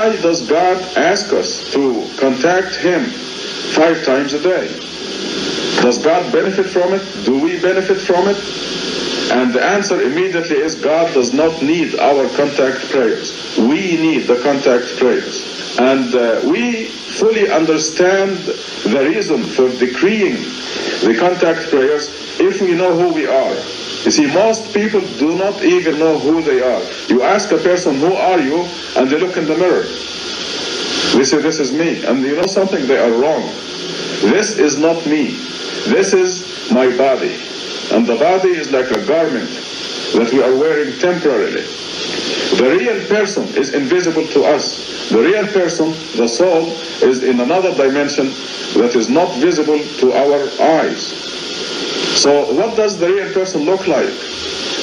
why does God ask us to contact Him 5 times a day? Does God benefit from it? Do we benefit from it? And the answer immediately is God does not need our contact prayers. We need the contact prayers. And we fully understand the reason for decreeing the contact prayers if we know who we are. You see, most people do not even know who they are. You ask a person, who are you? And they look in the mirror. They say, this is me. And you know something? They are wrong. This is not me. This is my body. And the body is like a garment that we are wearing temporarily. The real person is invisible to us. The real person, the soul, is in another dimension that is not visible to our eyes. So what does the real person look like?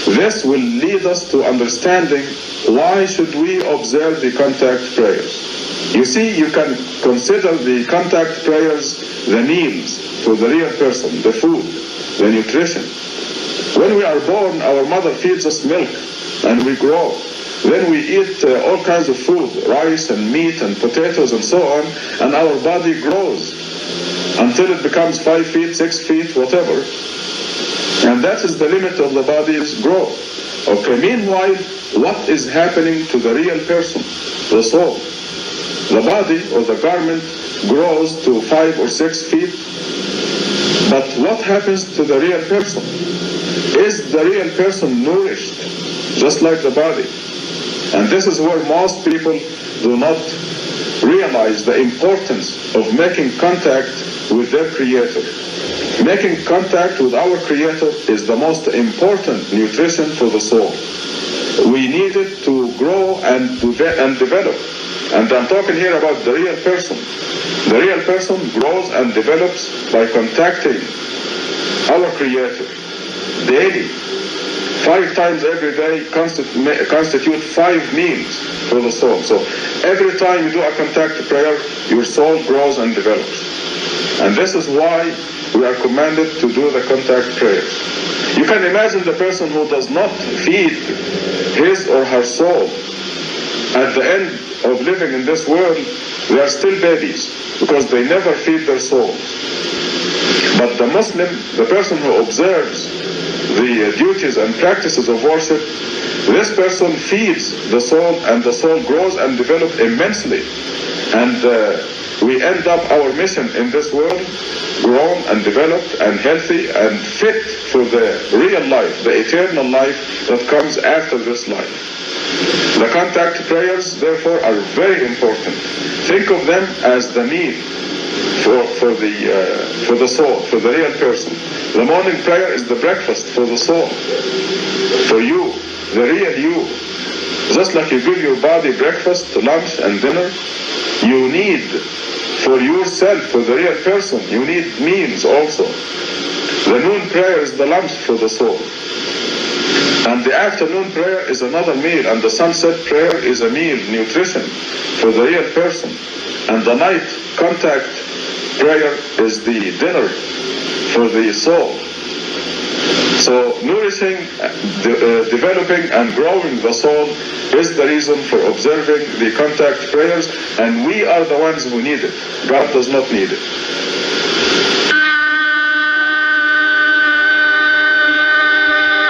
This will lead us to understanding why should we observe the contact prayers. You see, you can consider the contact prayers the meals for the real person, the food, the nutrition. When we are born, our mother feeds us milk and we grow. Then we eat all kinds of food, rice and meat and potatoes and so on, and our body grows until it becomes 5 feet, 6 feet, whatever. And that is the limit of the body's growth. Okay, meanwhile, what is happening to the real person, the soul? The body or the garment grows to 5 or 6 feet, but what happens to the real person? Is the real person nourished just like the body? And this is where most people do not realize the importance of making contact with their Creator. Making contact with our Creator is the most important nutrition for the soul. We need it to grow and develop. And I'm talking here about the real person. The real person grows and develops by contacting our Creator daily. 5 times every day constitute 5 meals for the soul. So every time you do a contact prayer, your soul grows and develops. And this is why we are commanded to do the contact prayers. You can imagine the person who does not feed his or her soul. At the end of living in this world, they are still babies because they never feed their souls. But the Muslim, the person who observes the duties and practices of worship, this person feeds the soul, and the soul grows and develops immensely. And we end up our mission in this world grown and developed and healthy and fit for the real life, the eternal life that comes after this life. The contact prayers, therefore, are very important. Think of them as the meal for the soul, for the real person. The morning prayer is the breakfast for the soul, for you, the real you. Just like you give your body breakfast, lunch, and dinner, you need for yourself, for the real person, you need meals also. The noon prayer is the lunch for the soul. And the afternoon prayer is another meal, and the sunset prayer is a meal, nutrition for the real person. And the night contact prayer is the dinner for the soul. So nourishing, developing and growing the soul is the reason for observing the contact prayers, and we are the ones who need it. God does not need it.